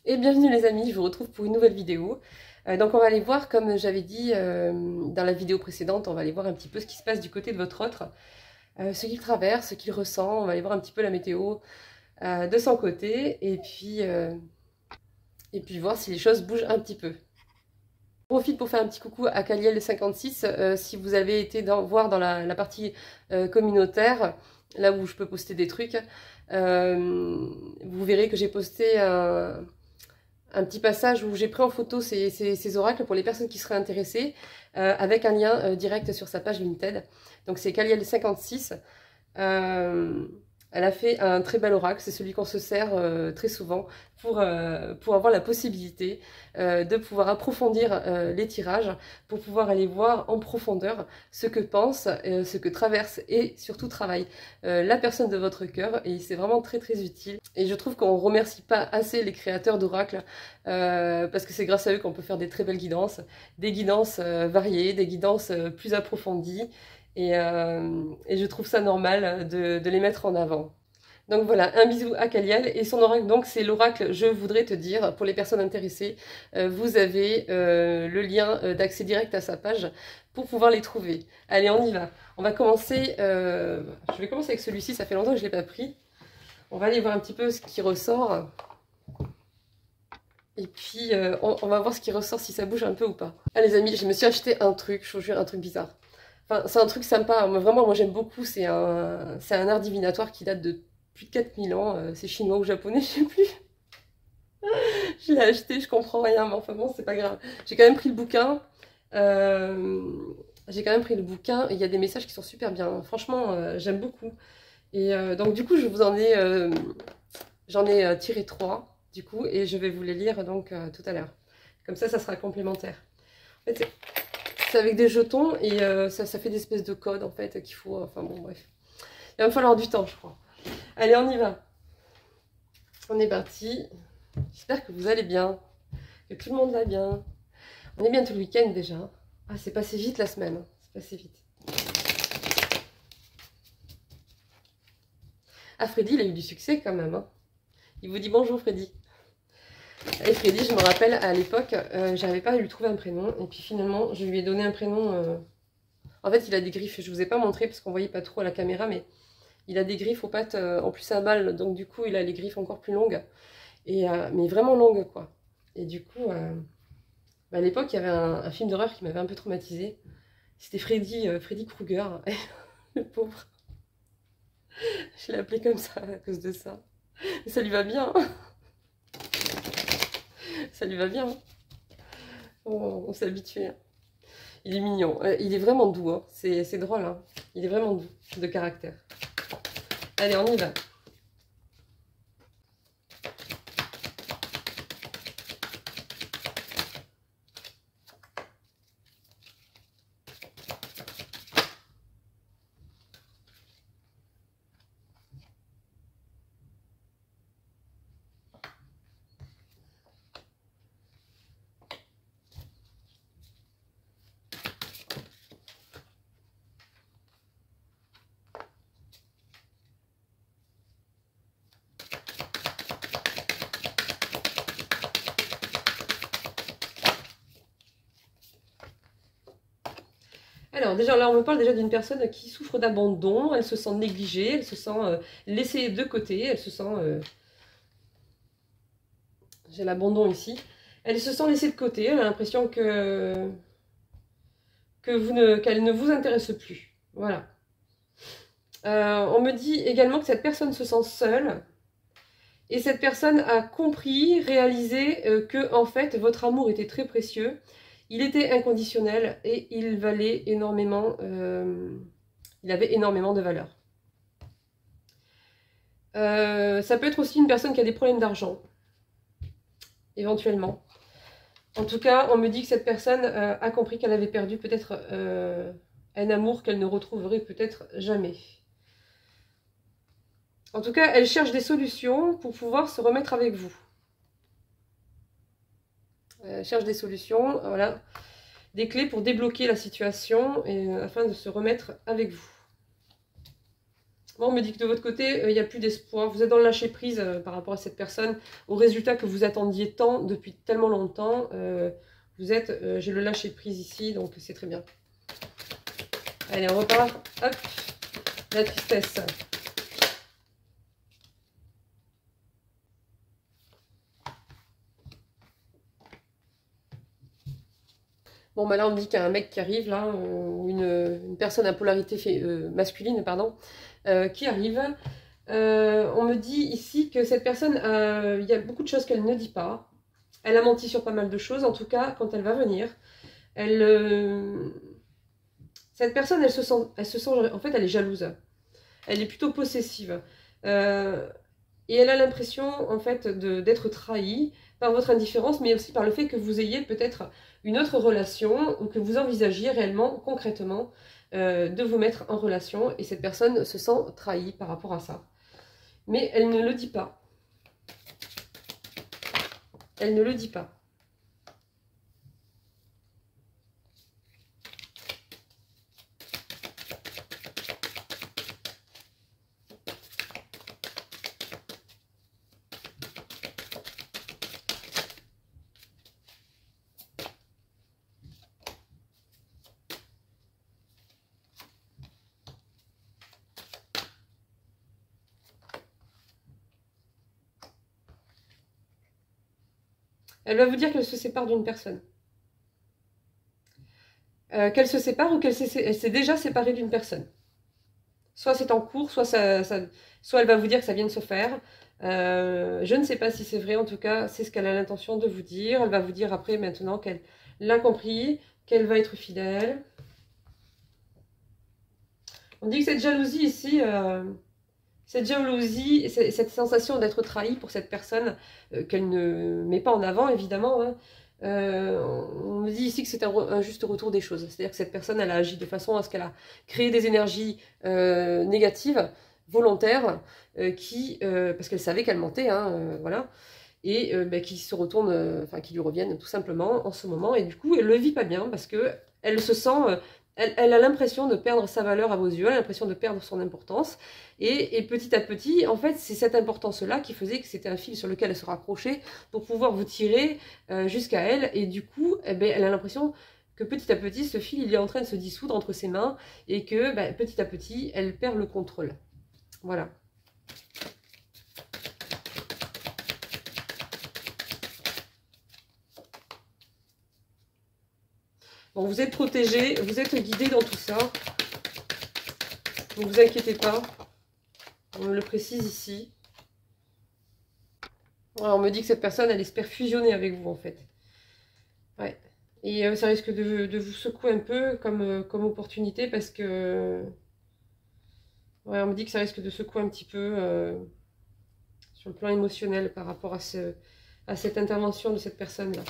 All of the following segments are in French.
Et bienvenue les amis, je vous retrouve pour une nouvelle vidéo. Donc on va aller voir, comme j'avais dit dans la vidéo précédente, on va aller voir un petit peu ce qui se passe du côté de votre autre, ce qu'il traverse, ce qu'il ressent, on va aller voir un petit peu la météo de son côté, et puis voir si les choses bougent un petit peu. Je profite pour faire un petit coucou à Kaliel56, si vous avez été voir dans la partie communautaire, là où je peux poster des trucs, vous verrez que j'ai posté un petit passage où j'ai pris en photo ces oracles pour les personnes qui seraient intéressées, avec un lien direct sur sa page Vinted. Donc c'est Kaliel56. Elle a fait un très bel oracle, c'est celui qu'on se sert très souvent pour avoir la possibilité de pouvoir approfondir les tirages, pour pouvoir aller voir en profondeur ce que pense, ce que traverse et surtout travaille la personne de votre cœur, et c'est vraiment très très utile. Et je trouve qu'on ne remercie pas assez les créateurs d'oracles, parce que c'est grâce à eux qu'on peut faire des très belles guidances, des guidances variées, des guidances plus approfondies. Et je trouve ça normal de les mettre en avant. Donc voilà, un bisou à Kaliel et son oracle. Donc c'est l'oracle Je voudrais te dire. Pour les personnes intéressées, vous avez le lien d'accès direct à sa page pour pouvoir les trouver. Allez, on y va. On va commencer. Je vais commencer avec celui-ci, ça fait longtemps que je ne l'ai pas pris. On va aller voir un petit peu ce qui ressort. Et puis on va voir ce qui ressort, si ça bouge un peu ou pas. Ah les amis, je me suis acheté un truc, je vous jure, un truc bizarre. Enfin, c'est un truc sympa, moi j'aime beaucoup, c'est un art divinatoire qui date de plus de 4000 ans, c'est chinois ou japonais, je sais plus. Je l'ai acheté, je comprends rien, mais enfin bon, c'est pas grave. J'ai quand même pris le bouquin, et il y a des messages qui sont super bien. Franchement, j'aime beaucoup. Et donc du coup, j'en ai tiré 3, du coup, et je vais vous les lire donc tout à l'heure. Comme ça sera complémentaire. En fait, c'est avec des jetons et ça fait des espèces de codes en fait qu'il faut. Enfin bon, bref. Il va me falloir du temps, je crois. Allez, on y va. On est parti. J'espère que vous allez bien, que tout le monde va bien. On est bientôt le week-end déjà. Ah, c'est passé vite la semaine. C'est passé vite. Ah, Freddy, il a eu du succès quand même. Hein. Il vous dit bonjour, Freddy. Et Freddy, je me rappelle, à l'époque, j'avais pas lui trouver un prénom. Et puis finalement, je lui ai donné un prénom. En fait, il a des griffes. Je vous ai pas montré parce qu'on voyait pas trop à la caméra, mais il a des griffes aux pattes, en plus à balle. Donc du coup, il a les griffes encore plus longues. Mais vraiment longues, quoi. Et du coup, à l'époque, il y avait un film d'horreur qui m'avait un peu traumatisée. C'était Freddy Krueger. Le pauvre. Je l'ai appelé comme ça à cause de ça. Et ça lui va bien. Ça lui va bien. On s'est habitué. Il est mignon. Il est vraiment doux. Hein. C'est drôle. Hein. Il est vraiment doux de caractère. Allez, on y va. Alors déjà là on me parle déjà d'une personne qui souffre d'abandon, elle se sent négligée, elle se sent laissée de côté, elle se sent... j'ai l'abandon ici. Elle se sent laissée de côté, elle a l'impression qu'elle ne vous intéresse plus. Voilà. On me dit également que cette personne se sent seule. Et cette personne a compris, réalisé que en fait votre amour était très précieux. Il était inconditionnel et il valait énormément, il avait énormément de valeur. Ça peut être aussi une personne qui a des problèmes d'argent, éventuellement. En tout cas, on me dit que cette personne a compris qu'elle avait perdu peut-être un amour qu'elle ne retrouverait peut-être jamais. En tout cas, elle cherche des solutions pour pouvoir se remettre avec vous. Elle cherche des solutions, voilà. Des clés pour débloquer la situation et afin de se remettre avec vous. Moi, on me dit que de votre côté, il n'y a plus d'espoir. Vous êtes dans le lâcher-prise par rapport à cette personne, au résultat que vous attendiez tant, depuis tellement longtemps. Vous êtes, j'ai le lâcher-prise ici, donc c'est très bien. Allez, on repart. Hop, la tristesse. Bon, bah là, on me dit qu'il y a un mec qui arrive, là, ou une personne à polarité masculine, pardon, qui arrive. On me dit ici que cette personne, il y a beaucoup de choses qu'elle ne dit pas. Elle a menti sur pas mal de choses, en tout cas, quand elle va venir. Cette personne, elle se sent, en fait, elle est jalouse. Elle est plutôt possessive. Et elle a l'impression, en fait, d'être trahie par votre indifférence, mais aussi par le fait que vous ayez peut-être une autre relation, ou que vous envisagiez réellement, concrètement, de vous mettre en relation, et cette personne se sent trahie par rapport à ça. Mais elle ne le dit pas. Elle ne le dit pas. Elle va vous dire qu'elle se sépare d'une personne. Qu'elle se sépare ou qu'elle s'est déjà séparée d'une personne. Soit c'est en cours, soit elle va vous dire que ça vient de se faire. Je ne sais pas si c'est vrai, en tout cas, c'est ce qu'elle a l'intention de vous dire. Elle va vous dire après, maintenant, qu'elle l'a compris, qu'elle va être fidèle. On dit que cette jalousie ici, cette sensation d'être trahie pour cette personne qu'elle ne met pas en avant, évidemment, hein, on me dit ici que c'est un juste retour des choses. C'est-à-dire que cette personne, elle a agi de façon à ce qu'elle a créé des énergies négatives, volontaires, parce qu'elle savait qu'elle mentait, hein, voilà, et qui se retournent, enfin qui lui reviennent tout simplement en ce moment. Et du coup, elle le vit pas bien parce que elle se sent... elle a l'impression de perdre sa valeur à vos yeux, elle a l'impression de perdre son importance. Et petit à petit, en fait, c'est cette importance-là qui faisait que c'était un fil sur lequel elle se raccrochait pour pouvoir vous tirer jusqu'à elle. Et du coup, eh ben, elle a l'impression que petit à petit, ce fil, il est en train de se dissoudre entre ses mains et que petit à petit, elle perd le contrôle. Voilà. Bon, vous êtes protégé, vous êtes guidé dans tout ça. Ne vous inquiétez pas. On le précise ici. Alors, on me dit que cette personne, elle espère fusionner avec vous, en fait. Ouais. Et ça risque de vous secouer un peu comme opportunité parce que... Ouais, on me dit que ça risque de secouer un petit peu sur le plan émotionnel par rapport à cette intervention de cette personne-là.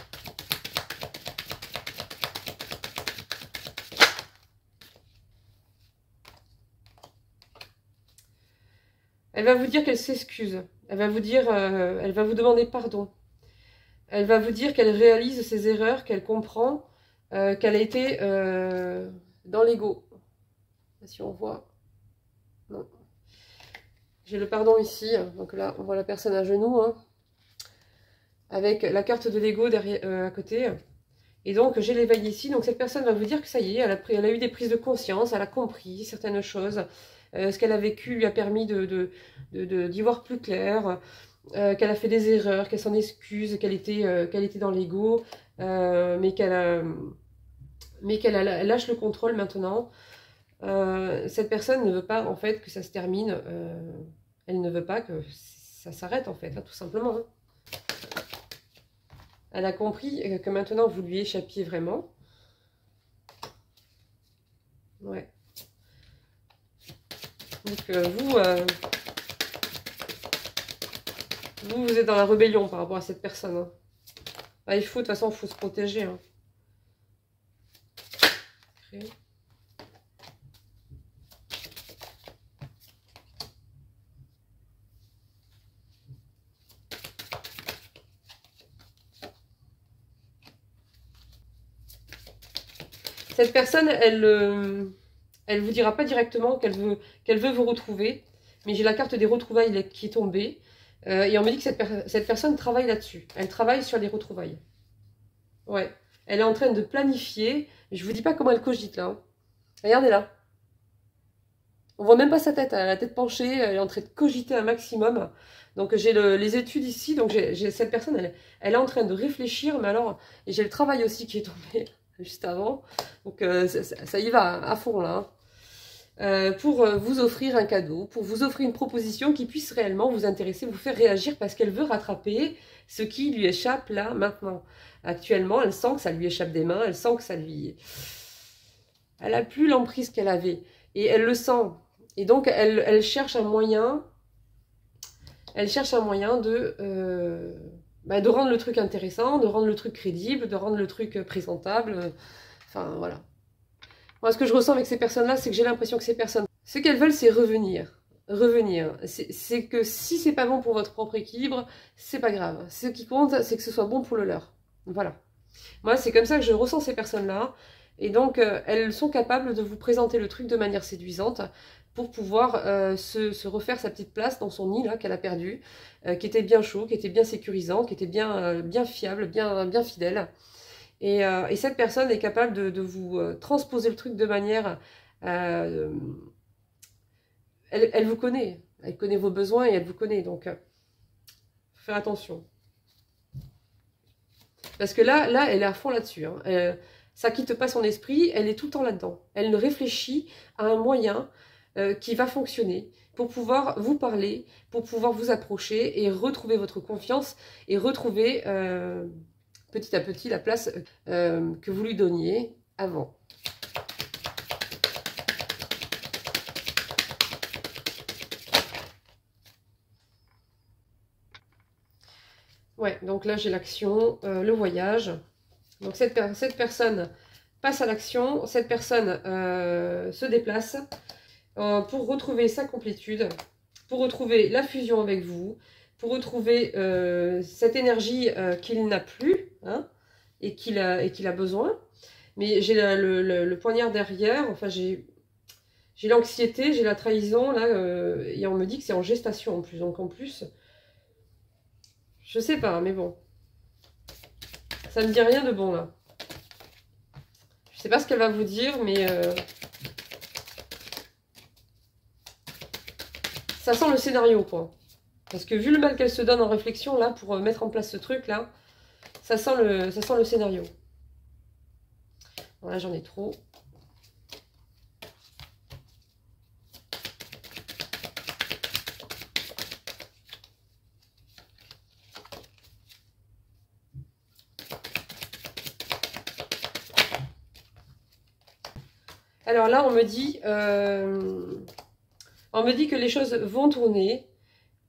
Elle va vous dire qu'elle s'excuse. Elle va vous dire, elle va vous demander pardon. Elle va vous dire qu'elle réalise ses erreurs, qu'elle comprend, qu'elle a été dans l'ego. Si on voit, non. J'ai le pardon ici. Donc là, on voit la personne à genoux, hein, avec la carte de l'ego derrière, à côté. Et donc, j'ai l'éveil ici. Donc, cette personne va vous dire que ça y est, elle a eu des prises de conscience, elle a compris certaines choses. Ce qu'elle a vécu lui a permis d'y voir plus clair, qu'elle a fait des erreurs, qu'elle s'en excuse, qu'elle était dans l'ego, mais qu'elle lâche le contrôle maintenant. Cette personne ne veut pas, en fait, que ça se termine. Elle ne veut pas que ça s'arrête, en fait, hein, tout simplement. Hein. Elle a compris que maintenant, vous lui échappiez vraiment. Ouais. Donc, vous êtes dans la rébellion par rapport à cette personne. Hein. Ah, de toute façon, il faut se protéger. Hein. Cette personne, elle vous dira pas directement qu'elle veut vous retrouver. mais j'ai la carte des retrouvailles qui est tombée. Et on me dit que cette personne travaille là-dessus. Elle travaille sur les retrouvailles. Ouais. Elle est en train de planifier. Je vous dis pas comment elle cogite là. Hein. Regardez là. On voit même pas sa tête. Elle a la tête penchée. Elle est en train de cogiter un maximum. Donc j'ai les études ici. Donc j'ai cette personne, elle est en train de réfléchir. Mais alors, et j'ai le travail aussi qui est tombé juste avant. Donc ça y va à fond là. Hein. Pour vous offrir un cadeau, pour vous offrir une proposition qui puisse réellement vous intéresser, vous faire réagir parce qu'elle veut rattraper ce qui lui échappe là, maintenant. Actuellement, elle sent que ça lui échappe des mains, elle sent que ça lui... Elle a plus l'emprise qu'elle avait. Et elle le sent. Et donc, elle cherche un moyen... Elle cherche un moyen de rendre le truc intéressant, de rendre le truc crédible, de rendre le truc présentable. Enfin, voilà. Moi, ce que je ressens avec ces personnes-là, c'est que j'ai l'impression que ces personnes, ce qu'elles veulent, c'est revenir. Revenir. C'est que si c'est pas bon pour votre propre équilibre, c'est pas grave. Ce qui compte, c'est que ce soit bon pour le leur. Voilà. Moi, c'est comme ça que je ressens ces personnes-là. Et donc, elles sont capables de vous présenter le truc de manière séduisante pour pouvoir se refaire sa petite place dans son nid, là, qu'elle a perdu, qui était bien chaud, qui était bien sécurisant, qui était bien fiable, bien fidèle. Et cette personne est capable de vous transposer le truc de manière... elle vous connaît. Elle connaît vos besoins et elle vous connaît. Donc, faut faire attention. Parce que là elle est à fond là-dessus. Hein. Ça quitte pas son esprit. Elle est tout le temps là-dedans. Elle réfléchit à un moyen qui va fonctionner pour pouvoir vous parler, pour pouvoir vous approcher et retrouver votre confiance et retrouver... petit à petit la place que vous lui donniez avant. Ouais, donc là j'ai l'action, le voyage. Donc cette personne passe à l'action, cette personne se déplace pour retrouver sa complétude, pour retrouver la fusion avec vous, pour retrouver cette énergie qu'il n'a plus hein, et qu'il a besoin. Mais j'ai le poignard derrière, enfin j'ai l'anxiété, j'ai la trahison, là, et on me dit que c'est en gestation en plus. Donc en plus, je sais pas, mais bon. Ça me dit rien de bon là. Je sais pas ce qu'elle va vous dire, mais ça sent le scénario quoi. Parce que vu le mal qu'elle se donne en réflexion là pour mettre en place ce truc là, ça sent le scénario. Voilà, j'en ai trop. Alors là, on me dit que les choses vont tourner.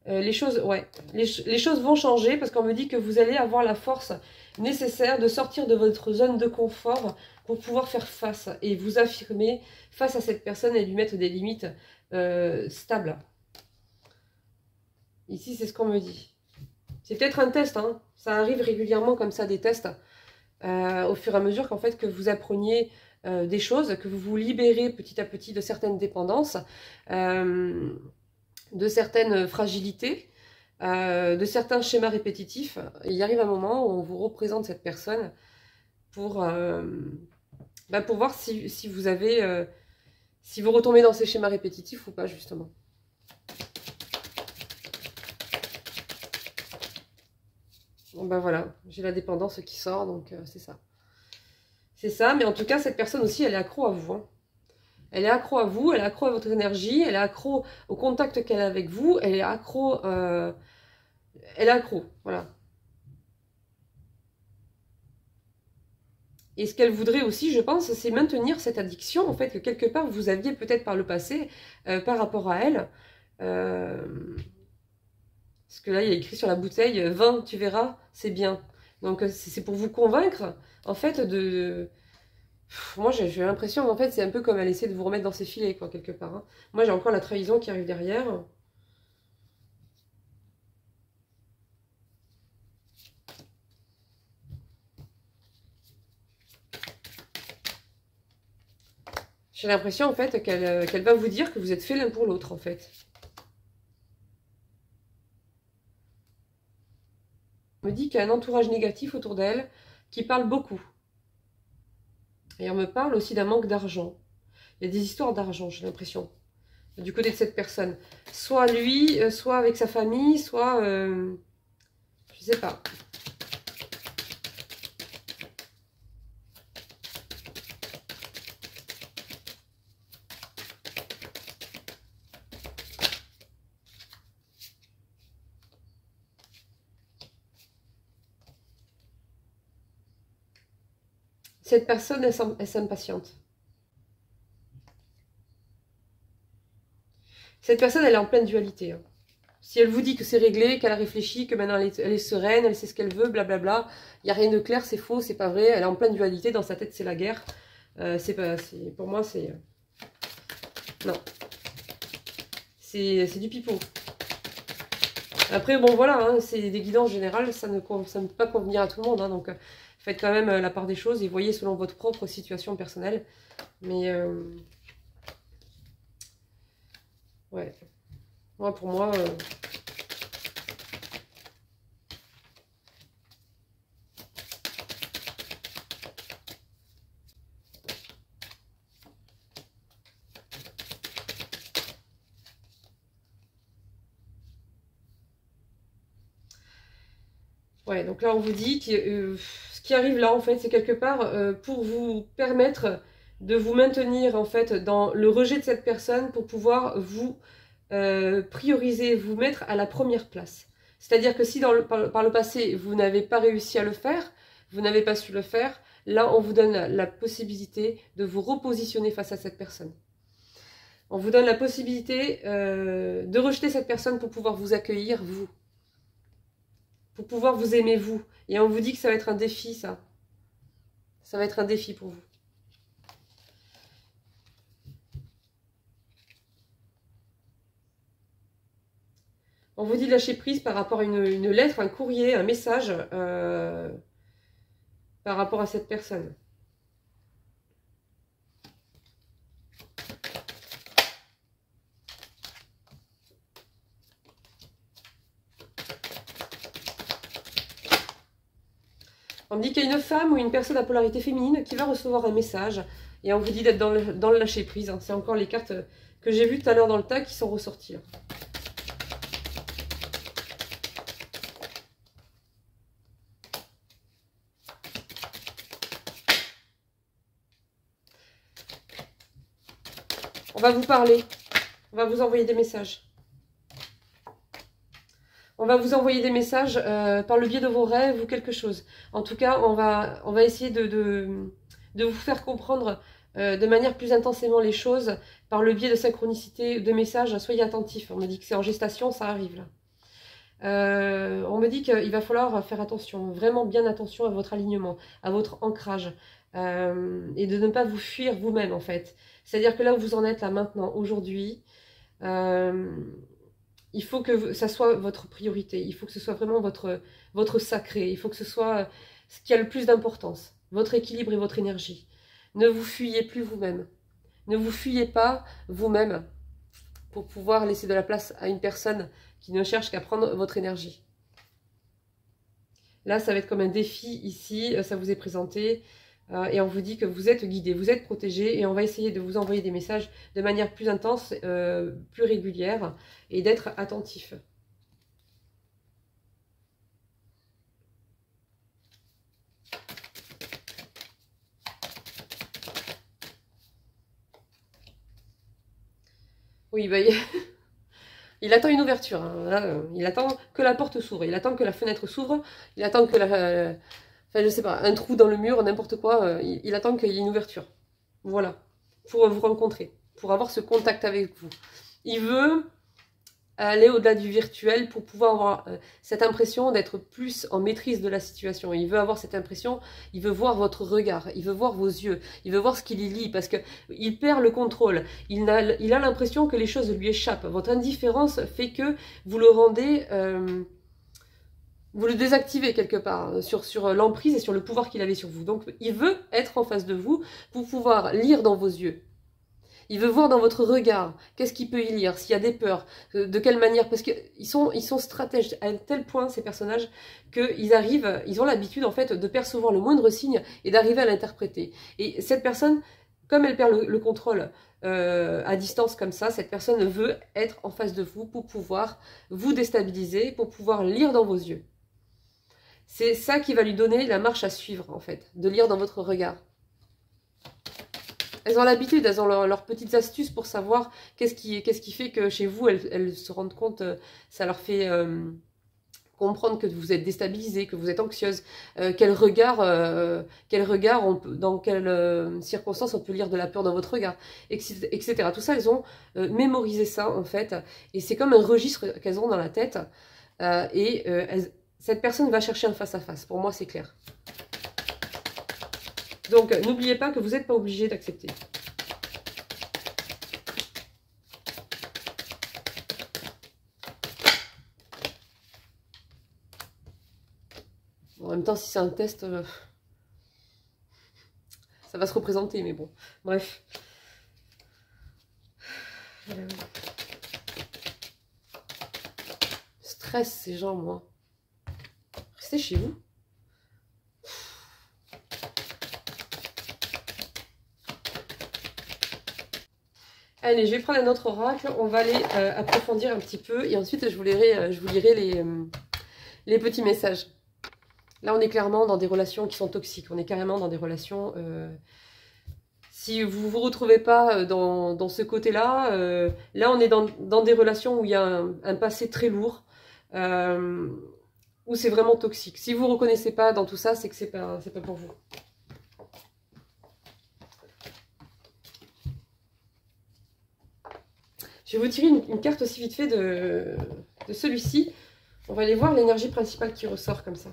Les choses vont changer parce qu'on me dit que vous allez avoir la force nécessaire de sortir de votre zone de confort pour pouvoir faire face et vous affirmer face à cette personne et lui mettre des limites stables. Ici, c'est ce qu'on me dit. C'est peut-être un test, hein. Ça arrive régulièrement comme ça, des tests, au fur et à mesure qu'en fait que vous appreniez des choses, que vous vous libérez petit à petit de certaines dépendances, de certaines fragilités, de certains schémas répétitifs. Et il arrive un moment où on vous représente cette personne pour voir si vous avez, si vous retombez dans ces schémas répétitifs ou pas, justement. Bon ben voilà, j'ai la dépendance qui sort, donc c'est ça. C'est ça, mais en tout cas, cette personne aussi, elle est accro à vous. Hein. Elle est accro à vous, elle est accro à votre énergie, elle est accro au contact qu'elle a avec vous, elle est accro, voilà. Et ce qu'elle voudrait aussi, je pense, c'est maintenir cette addiction, en fait, que quelque part, vous aviez peut-être par le passé, par rapport à elle. Parce que là, il y a écrit sur la bouteille, 20, tu verras, c'est bien. Donc, c'est pour vous convaincre, en fait, moi, j'ai l'impression, en fait, c'est un peu comme elle essaie de vous remettre dans ses filets, quoi, quelque part. Hein. Moi, j'ai encore la trahison qui arrive derrière. J'ai l'impression, en fait, qu'elle va vous dire que vous êtes fait l'un pour l'autre, en fait. me dit qu'il y a un entourage négatif autour d'elle qui parle beaucoup. Et on me parle aussi d'un manque d'argent. Il y a des histoires d'argent, j'ai l'impression, du côté de cette personne. Soit lui, soit avec sa famille, soit... je sais pas. Cette personne, elle s'impatiente. Cette personne, elle est en pleine dualité. Hein. Si elle vous dit que c'est réglé, qu'elle a réfléchi, que maintenant elle est sereine, elle sait ce qu'elle veut, blablabla, il n'y a rien de clair, c'est faux, c'est pas vrai, elle est en pleine dualité, dans sa tête c'est la guerre. Pour moi c'est... non. C'est du pipeau. Après bon voilà, hein, c'est des guidances générales, ça ne peut pas convenir à tout le monde, hein, donc faites quand même la part des choses et voyez selon votre propre situation personnelle. Mais ouais, moi pour moi... ouais, donc là on vous dit que ce qui arrive là en fait c'est quelque part pour vous permettre de vous maintenir en fait dans le rejet de cette personne pour pouvoir vous prioriser, vous mettre à la première place. C'est-à-dire que si par le passé vous n'avez pas réussi à le faire, vous n'avez pas su le faire, là on vous donne la possibilité de vous repositionner face à cette personne. On vous donne la possibilité de rejeter cette personne pour pouvoir vous accueillir, vous. Pour pouvoir vous aimer, vous. Et on vous dit que ça va être un défi, ça. Ça va être un défi pour vous. On vous dit de lâcher prise par rapport à une lettre, un courrier, un message par rapport à cette personne. On me dit qu'il y a une femme ou une personne à polarité féminine qui va recevoir un message. Et on vous dit d'être dans le lâcher prise. Hein. C'est encore les cartes que j'ai vues tout à l'heure dans le tas qui sont ressorties. Là. On va vous parler. On va vous envoyer des messages. On va vous envoyer des messages par le biais de vos rêves ou quelque chose. En tout cas, on va essayer de vous faire comprendre de manière plus intensément les choses par le biais de synchronicité, de messages. Soyez attentifs. On me dit que c'est en gestation, ça arrive là. On me dit qu'il va falloir faire attention, vraiment bien attention à votre alignement, à votre ancrage. Et de ne pas vous fuir vous-même en fait. C'est-à-dire que là où vous en êtes là maintenant, aujourd'hui... il faut que ça soit votre priorité, il faut que ce soit vraiment votre sacré, il faut que ce soit ce qui a le plus d'importance, votre équilibre et votre énergie. Ne vous fuyez plus vous-même, ne vous fuyez pas vous-même pour pouvoir laisser de la place à une personne qui ne cherche qu'à prendre votre énergie. Là, ça va être comme un défi ici, ça vous est présenté. Et on vous dit que vous êtes guidé, vous êtes protégé et on va essayer de vous envoyer des messages de manière plus intense, plus régulière et d'être attentif. Oui, bah, il attend une ouverture. Hein. Là, il attend que la porte s'ouvre, il attend que la fenêtre s'ouvre, il attend que enfin, je sais pas, un trou dans le mur, n'importe quoi, il attend qu'il y ait une ouverture. Voilà, pour vous rencontrer, pour avoir ce contact avec vous. Il veut aller au-delà du virtuel pour pouvoir avoir cette impression d'être plus en maîtrise de la situation. Il veut avoir cette impression, il veut voir votre regard, il veut voir vos yeux, il veut voir ce qu'il y lit, parce qu'il perd le contrôle. Il a l'impression que les choses lui échappent. Votre indifférence fait que vous le rendez... vous le désactivez quelque part sur l'emprise et sur le pouvoir qu'il avait sur vous. Donc il veut être en face de vous pour pouvoir lire dans vos yeux. Il veut voir dans votre regard, qu'est-ce qu'il peut y lire, s'il y a des peurs, de quelle manière, parce qu'ils sont stratèges à un tel point, ces personnages, qu'ils arrivent, ils ont l'habitude en fait de percevoir le moindre signe et d'arriver à l'interpréter. Et cette personne, comme elle perd le contrôle à distance comme ça, cette personne veut être en face de vous pour pouvoir vous déstabiliser, pour pouvoir lire dans vos yeux. C'est ça qui va lui donner la marche à suivre en fait, de lire dans votre regard. Elles ont l'habitude, elles ont leurs petites astuces pour savoir qu'est-ce qui fait que chez vous, elles se rendent compte, ça leur fait comprendre que vous êtes déstabilisé, que vous êtes anxieuse, quel regard, dans quelles circonstances on peut lire de la peur dans votre regard, etc. Tout ça, elles ont mémorisé ça en fait, et c'est comme un registre qu'elles ont dans la tête, cette personne va chercher un face-à-face, pour moi c'est clair. Donc, n'oubliez pas que vous n'êtes pas obligé d'accepter. Bon, en même temps, si c'est un test, ça va se représenter, mais bon. Bref. Stress, ces gens, moi. Restez chez vous. Allez, je vais prendre un autre oracle, on va aller approfondir un petit peu et ensuite je vous lirai les petits messages. Là, on est clairement dans des relations qui sont toxiques, on est carrément dans des relations... si vous ne vous retrouvez pas dans ce côté-là, là on est dans des relations où il y a un passé très lourd, où c'est vraiment toxique. Si vous ne vous reconnaissez pas dans tout ça, c'est que c'est pas pour vous. Je vais vous tirer une carte aussi vite fait de celui-ci. On va aller voir l'énergie principale qui ressort comme ça.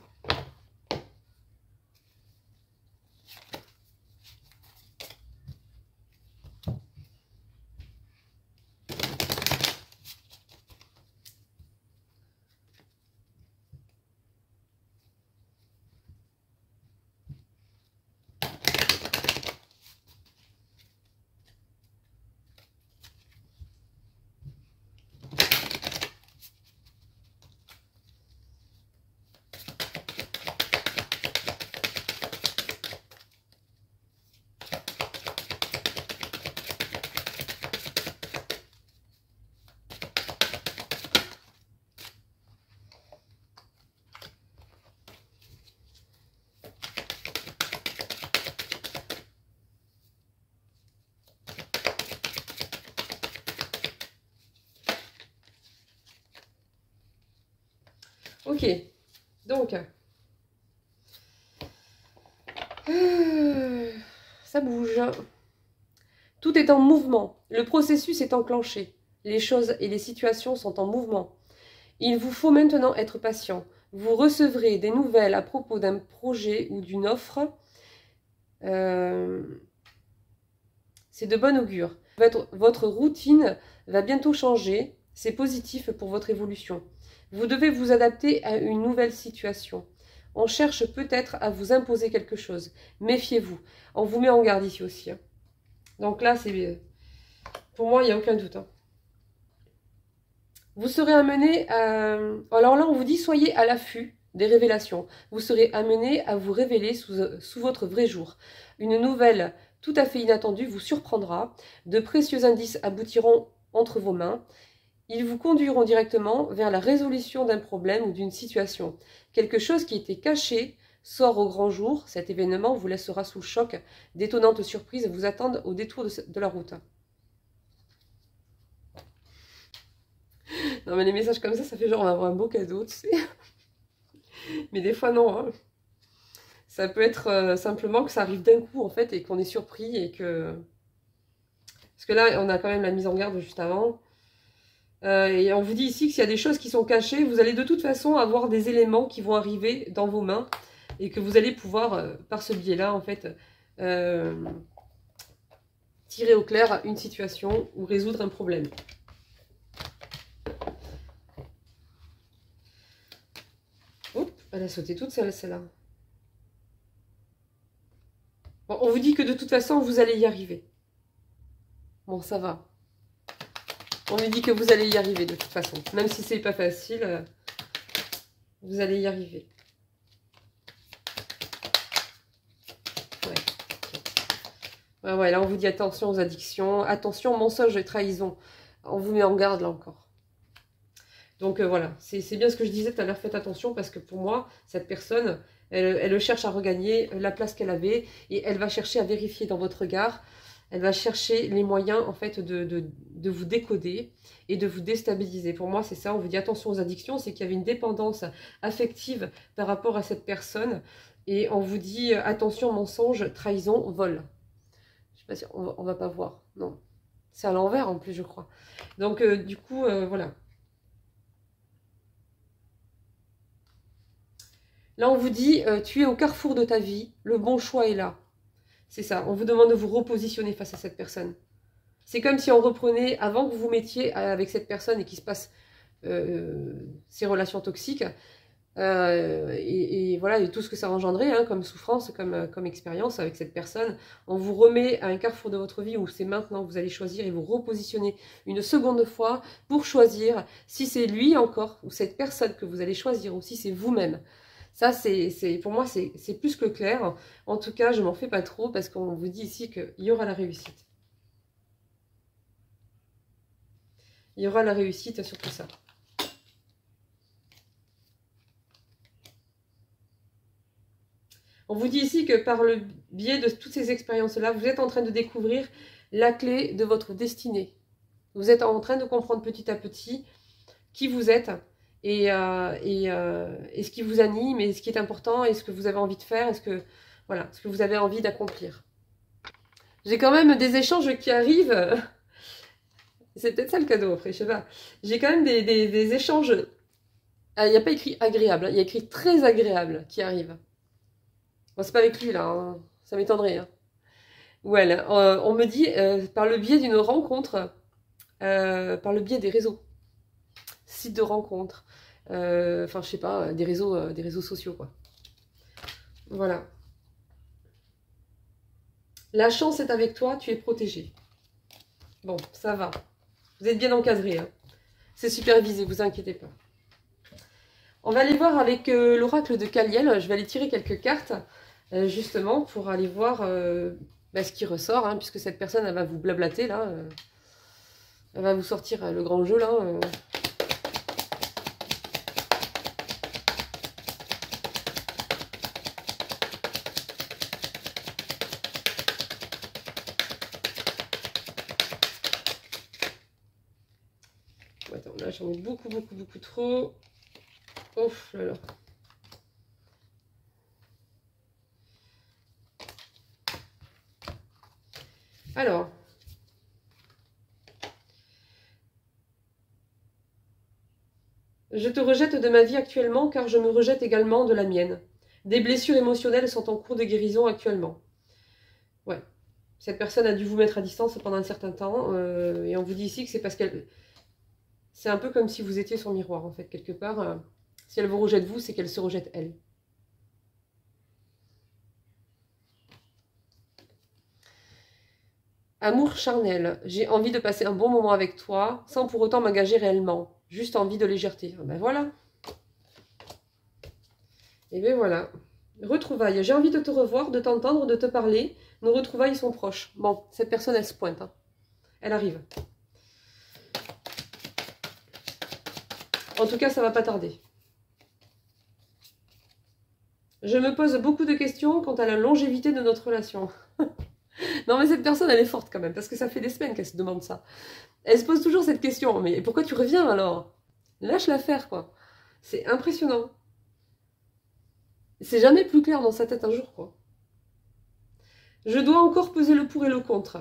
Ok, donc, ça bouge. Tout est en mouvement. Le processus est enclenché. Les choses et les situations sont en mouvement. Il vous faut maintenant être patient. Vous recevrez des nouvelles à propos d'un projet ou d'une offre. C'est de bon augure. Votre routine va bientôt changer. C'est positif pour votre évolution. Vous devez vous adapter à une nouvelle situation. On cherche peut-être à vous imposer quelque chose. Méfiez-vous. On vous met en garde ici aussi. Hein. Donc là, c'est pour moi, il n'y a aucun doute. Hein. Vous serez amené à... Alors là, on vous dit, soyez à l'affût des révélations. Vous serez amené à vous révéler sous votre vrai jour. Une nouvelle tout à fait inattendue vous surprendra. De précieux indices aboutiront entre vos mains. Ils vous conduiront directement vers la résolution d'un problème ou d'une situation. Quelque chose qui était caché sort au grand jour. Cet événement vous laissera sous le choc. D'étonnantes surprises vous attendent au détour de la route. Non mais les messages comme ça fait genre on va avoir un beau cadeau, tu sais. Mais des fois non. Hein. Ça peut être simplement que ça arrive d'un coup en fait et qu'on est surpris et que... Parce que là on a quand même la mise en garde juste avant. Et on vous dit ici que s'il y a des choses qui sont cachées, vous allez de toute façon avoir des éléments qui vont arriver dans vos mains et que vous allez pouvoir, par ce biais-là, en fait, tirer au clair une situation ou résoudre un problème. Oups, elle a sauté toute seule, celle-là. Bon, on vous dit que de toute façon, vous allez y arriver. Bon, ça va. On me dit que vous allez y arriver de toute façon. Même si c'est pas facile, vous allez y arriver. Ouais, là on vous dit attention aux addictions, attention aux mensonges et trahisons. On vous met en garde là encore. Donc voilà, c'est bien ce que je disais tout à l'heure, faites attention parce que pour moi, cette personne, elle cherche à regagner la place qu'elle avait et elle va chercher à vérifier dans votre regard, elle va chercher les moyens en fait de vous décoder et de vous déstabiliser. Pour moi, c'est ça, on vous dit attention aux addictions, c'est qu'il y avait une dépendance affective par rapport à cette personne et on vous dit attention mensonges, trahison, vol. Je sais pas si on va pas voir, non. C'est à l'envers en plus, je crois. Donc du coup, voilà. Là, on vous dit, tu es au carrefour de ta vie, le bon choix est là. C'est ça, on vous demande de vous repositionner face à cette personne. C'est comme si on reprenait, avant que vous vous mettiez avec cette personne et qu'il se passe ces relations toxiques, et voilà, et tout ce que ça a engendré, hein, comme souffrance, comme expérience avec cette personne, on vous remet à un carrefour de votre vie où c'est maintenant que vous allez choisir et vous repositionner une seconde fois pour choisir si c'est lui encore, ou cette personne que vous allez choisir, ou si c'est vous-même. Ça, pour moi, c'est plus que clair. En tout cas, je m'en fais pas trop parce qu'on vous dit ici qu'il y aura la réussite. Il y aura la réussite sur tout ça. On vous dit ici que par le biais de toutes ces expériences-là, vous êtes en train de découvrir la clé de votre destinée. Vous êtes en train de comprendre petit à petit qui vous êtes et ce qui vous anime et ce qui est important et ce que vous avez envie de faire, voilà, ce que vous avez envie d'accomplir. J'ai quand même des échanges qui arrivent. C'est peut-être ça le cadeau après, je sais pas. J'ai quand même des échanges. Ah, il n'y a pas écrit agréable, hein, il y a écrit très agréable qui arrivent. Bon, c'est pas avec lui là, hein, ça m'étonnerait. Hein. Ouais, on me dit par le biais d'une rencontre, par le biais des réseaux, sites de rencontres, enfin je sais pas, des réseaux sociaux quoi. Voilà. La chance est avec toi, tu es protégé. Bon, ça va. Vous êtes bien encadré. Hein. C'est supervisé, vous inquiétez pas. On va aller voir avec l'oracle de Caliel. Je vais aller tirer quelques cartes, justement, pour aller voir ce qui ressort, hein, puisque cette personne, elle va vous blablater, là. Elle va vous sortir le grand jeu, là. Attends, là, j'en ai beaucoup trop. Ouf là là. Alors, je te rejette de ma vie actuellement car je me rejette également de la mienne. Des blessures émotionnelles sont en cours de guérison actuellement. Ouais, cette personne a dû vous mettre à distance pendant un certain temps et on vous dit ici que c'est parce qu'elle... C'est un peu comme si vous étiez son miroir en fait, quelque part. Si elle vous rejette vous, c'est qu'elle se rejette elle. Amour charnel, j'ai envie de passer un bon moment avec toi, sans pour autant m'engager réellement. Juste envie de légèreté. Ben voilà. Et ben voilà. Retrouvailles, j'ai envie de te revoir, de t'entendre, de te parler. Nos retrouvailles sont proches. Bon, cette personne, elle se pointe. Hein. Elle arrive. En tout cas, ça va pas tarder. Je me pose beaucoup de questions quant à la longévité de notre relation. Non mais cette personne elle est forte quand même, parce que ça fait des semaines qu'elle se demande ça. Elle se pose toujours cette question, mais pourquoi tu reviens alors? Lâche l'affaire quoi. C'est impressionnant. C'est jamais plus clair dans sa tête un jour quoi. Je dois encore peser le pour et le contre.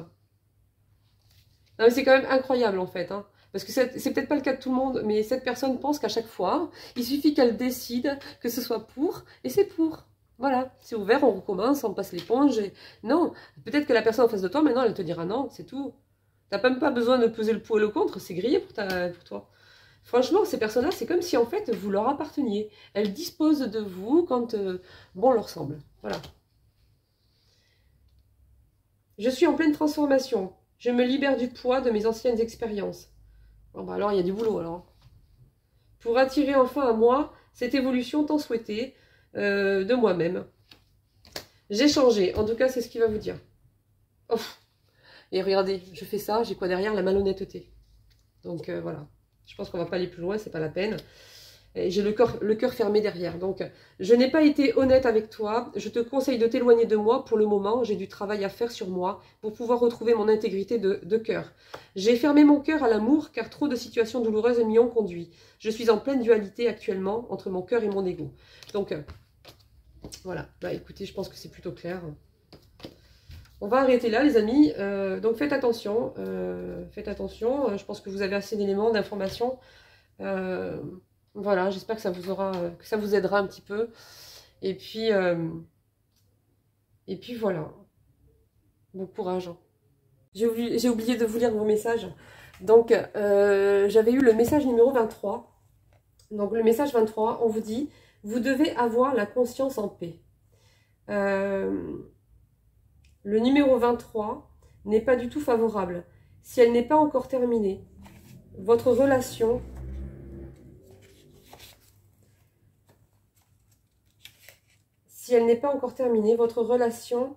Non mais c'est quand même incroyable en fait. Hein. Parce que c'est peut-être pas le cas de tout le monde, mais cette personne pense qu'à chaque fois, il suffit qu'elle décide que ce soit pour, et c'est pour. Voilà, c'est ouvert, on recommence, on passe l'éponge. Et... Non, peut-être que la personne en face de toi, maintenant, elle te dira non, c'est tout. T'as même pas besoin de peser le pour et le contre, c'est grillé pour toi. Franchement, ces personnes-là, c'est comme si en fait, vous leur apparteniez. Elles disposent de vous quand bon leur semble. Voilà. Je suis en pleine transformation. Je me libère du poids de mes anciennes expériences. Bon, bah alors, il y a du boulot, alors. Pour attirer enfin à moi cette évolution tant souhaitée de moi-même. J'ai changé. En tout cas, c'est ce qu'il va vous dire. Oh. Et regardez, je fais ça, j'ai quoi derrière? La malhonnêteté. Donc voilà. Je pense qu'on va pas aller plus loin, c'est pas la peine. J'ai le cœur fermé derrière. Donc, je n'ai pas été honnête avec toi. Je te conseille de t'éloigner de moi pour le moment. J'ai du travail à faire sur moi pour pouvoir retrouver mon intégrité de cœur. J'ai fermé mon cœur à l'amour car trop de situations douloureuses m'y ont conduit. Je suis en pleine dualité actuellement entre mon cœur et mon ego. Donc, voilà. Bah écoutez, je pense que c'est plutôt clair. On va arrêter là, les amis. Donc, faites attention. Faites attention. Je pense que vous avez assez d'éléments, d'informations. Voilà, j'espère que ça vous aidera un petit peu. Et puis voilà. Bon courage. J'ai oublié de vous lire vos messages. Donc, j'avais eu le message numéro 23. Donc, le message 23, on vous dit, vous devez avoir la conscience en paix. Le numéro 23 n'est pas du tout favorable. Si elle n'est pas encore terminée, votre relation... Si elle n'est pas encore terminée, votre relation,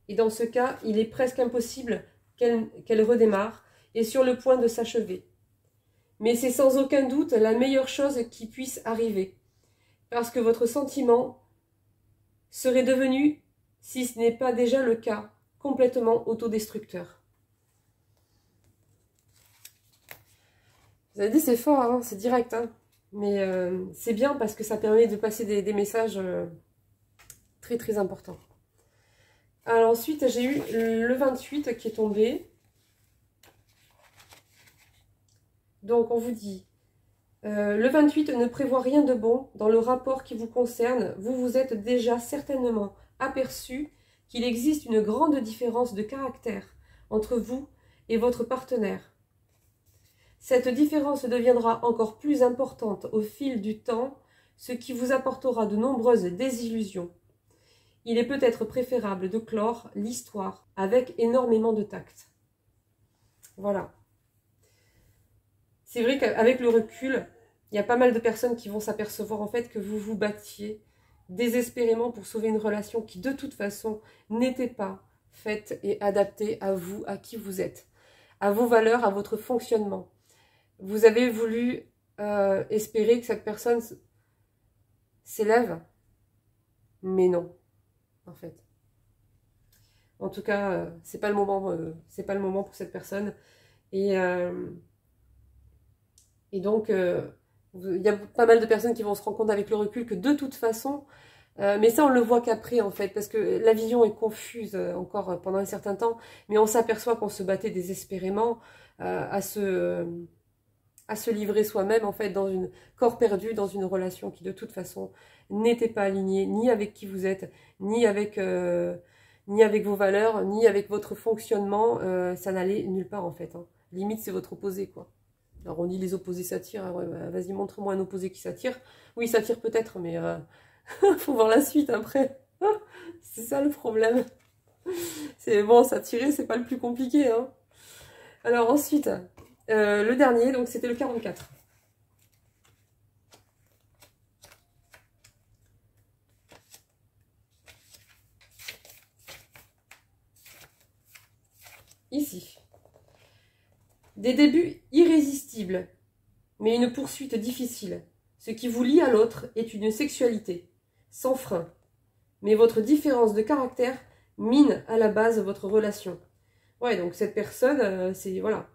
et dans ce cas, il est presque impossible qu'elle redémarre, est sur le point de s'achever. Mais c'est sans aucun doute la meilleure chose qui puisse arriver, parce que votre sentiment serait devenu, si ce n'est pas déjà le cas, complètement autodestructeur. Vous avez dit c'est fort, hein, c'est direct, hein, mais c'est bien parce que ça permet de passer des messages... très très important. Alors ensuite, j'ai eu le 28 qui est tombé. Donc on vous dit, le 28 ne prévoit rien de bon dans le rapport qui vous concerne. Vous vous êtes déjà certainement aperçu qu'il existe une grande différence de caractère entre vous et votre partenaire. Cette différence deviendra encore plus importante au fil du temps, ce qui vous apportera de nombreuses désillusions. Il est peut-être préférable de clore l'histoire avec énormément de tact. Voilà. C'est vrai qu'avec le recul, il y a pas mal de personnes qui vont s'apercevoir en fait que vous vous battiez désespérément pour sauver une relation qui de toute façon n'était pas faite et adaptée à vous, à qui vous êtes, à vos valeurs, à votre fonctionnement. Vous avez voulu espérer que cette personne s'élève, mais non. En fait. En tout cas, c'est pas le moment pour cette personne. Et donc, il y a pas mal de personnes qui vont se rendre compte avec le recul que de toute façon, mais ça on le voit qu'après en fait, parce que la vision est confuse encore pendant un certain temps, mais on s'aperçoit qu'on se battait désespérément à se livrer soi-même en fait dans une corps perdu, dans une relation qui de toute façon n'était pas alignée ni avec qui vous êtes, ni avec vos valeurs, ni avec votre fonctionnement, ça n'allait nulle part en fait. Hein. Limite c'est votre opposé quoi. Alors on dit les opposés s'attirent, hein, ouais, bah, vas-y montre-moi un opposé qui s'attire. Oui ça s'attire peut-être mais faut voir la suite après. C'est ça le problème. C'est bon, s'attirer c'est pas le plus compliqué. Hein. Alors ensuite... le dernier, donc c'était le 44. Ici. Des débuts irrésistibles, mais une poursuite difficile. Ce qui vous lie à l'autre est une sexualité, sans frein. Mais votre différence de caractère mine à la base votre relation. Ouais, donc cette personne, c'est... Voilà.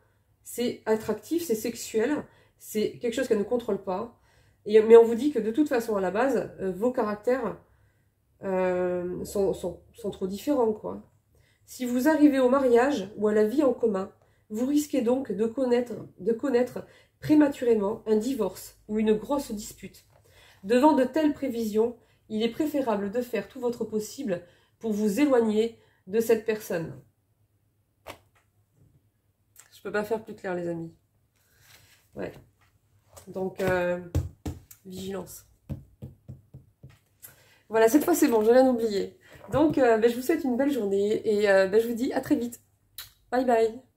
C'est attractif, c'est sexuel, c'est quelque chose qu'elle ne contrôle pas. Mais on vous dit que de toute façon, à la base, vos caractères sont trop différents, quoi. Si vous arrivez au mariage ou à la vie en commun, vous risquez donc de connaître prématurément un divorce ou une grosse dispute. Devant de telles prévisions, il est préférable de faire tout votre possible pour vous éloigner de cette personne. Je peux pas faire plus clair, les amis. Ouais. Donc, vigilance. Voilà, cette fois c'est bon, je viens d'oublier. Donc, je vous souhaite une belle journée et je vous dis à très vite. Bye. Bye bye!